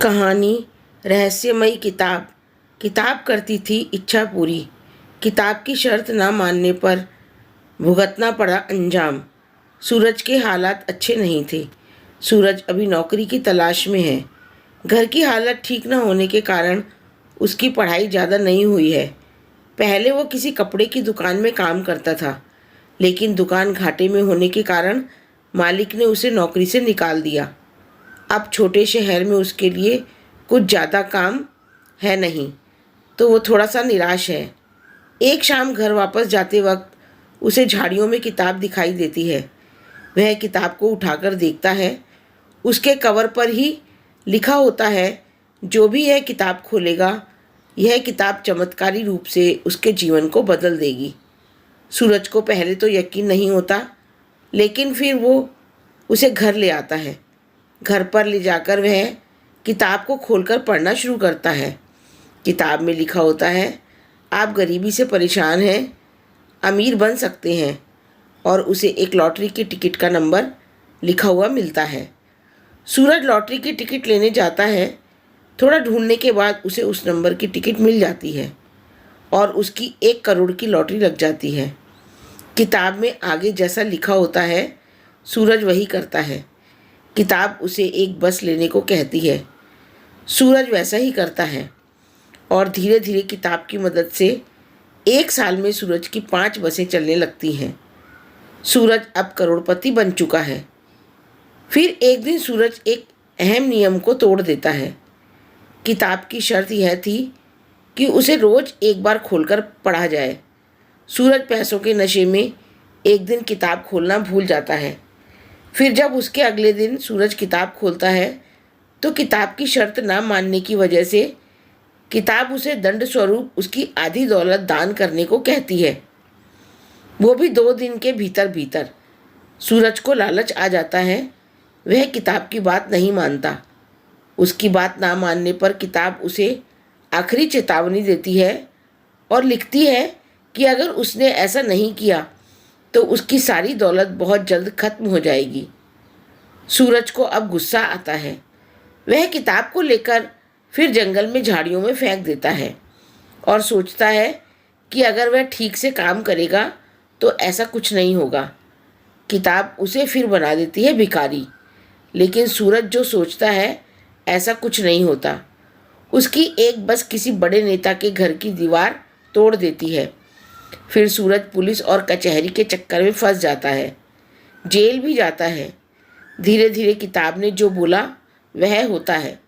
कहानी रहस्यमयी किताब। किताब करती थी इच्छा पूरी, किताब की शर्त ना मानने पर भुगतना पड़ा अंजाम। सूरज के हालात अच्छे नहीं थे। सूरज अभी नौकरी की तलाश में है। घर की हालत ठीक न होने के कारण उसकी पढ़ाई ज़्यादा नहीं हुई है। पहले वो किसी कपड़े की दुकान में काम करता था, लेकिन दुकान घाटे में होने के कारण मालिक ने उसे नौकरी से निकाल दिया। अब छोटे शहर में उसके लिए कुछ ज़्यादा काम है नहीं, तो वो थोड़ा सा निराश है। एक शाम घर वापस जाते वक्त उसे झाड़ियों में किताब दिखाई देती है। वह किताब को उठाकर देखता है। उसके कवर पर ही लिखा होता है, जो भी यह किताब खोलेगा, यह किताब चमत्कारी रूप से उसके जीवन को बदल देगी। सूरज को पहले तो यकीन नहीं होता, लेकिन फिर वो उसे घर ले आता है। घर पर ले जाकर वह किताब को खोलकर पढ़ना शुरू करता है। किताब में लिखा होता है, आप गरीबी से परेशान हैं, अमीर बन सकते हैं, और उसे एक लॉटरी की टिकट का नंबर लिखा हुआ मिलता है। सूरज लॉटरी की टिकट लेने जाता है। थोड़ा ढूंढने के बाद उसे उस नंबर की टिकट मिल जाती है और उसकी 1 करोड़ की लॉटरी लग जाती है। किताब में आगे जैसा लिखा होता है, सूरज वही करता है। किताब उसे एक बस लेने को कहती है। सूरज वैसा ही करता है और धीरे धीरे किताब की मदद से 1 साल में सूरज की 5 बसें चलने लगती हैं। सूरज अब करोड़पति बन चुका है। फिर एक दिन सूरज एक अहम नियम को तोड़ देता है। किताब की शर्त यह थी कि उसे रोज़ एक बार खोलकर पढ़ा जाए। सूरज पैसों के नशे में एक दिन किताब खोलना भूल जाता है। फिर जब उसके अगले दिन सूरज किताब खोलता है, तो किताब की शर्त ना मानने की वजह से किताब उसे दंड स्वरूप उसकी आधी दौलत दान करने को कहती है, वो भी 2 दिन के भीतर भीतर। सूरज को लालच आ जाता है। वह किताब की बात नहीं मानता। उसकी बात ना मानने पर किताब उसे आखिरी चेतावनी देती है और लिखती है कि अगर उसने ऐसा नहीं किया तो उसकी सारी दौलत बहुत जल्द खत्म हो जाएगी। सूरज को अब गुस्सा आता है। वह किताब को लेकर फिर जंगल में झाड़ियों में फेंक देता है और सोचता है कि अगर वह ठीक से काम करेगा तो ऐसा कुछ नहीं होगा। किताब उसे फिर बना देती है भिखारी, लेकिन सूरज जो सोचता है ऐसा कुछ नहीं होता। उसकी एक बस किसी बड़े नेता के घर की दीवार तोड़ देती है। फिर सूरज पुलिस और कचहरी के चक्कर में फंस जाता है, जेल भी जाता है। धीरे धीरे किताब ने जो बोला वह होता है।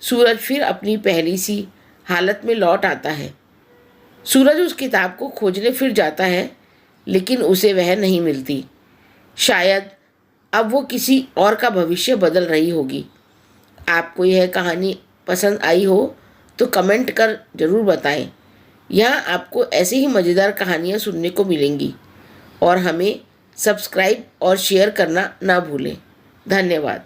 सूरज फिर अपनी पहली सी हालत में लौट आता है। सूरज उस किताब को खोजने फिर जाता है, लेकिन उसे वह नहीं मिलती। शायद अब वो किसी और का भविष्य बदल रही होगी। आपको यह कहानी पसंद आई हो तो कमेंट कर ज़रूर बताएं। यहाँ आपको ऐसे ही मज़ेदार कहानियाँ सुनने को मिलेंगी, और हमें सब्सक्राइब और शेयर करना ना भूलें। धन्यवाद।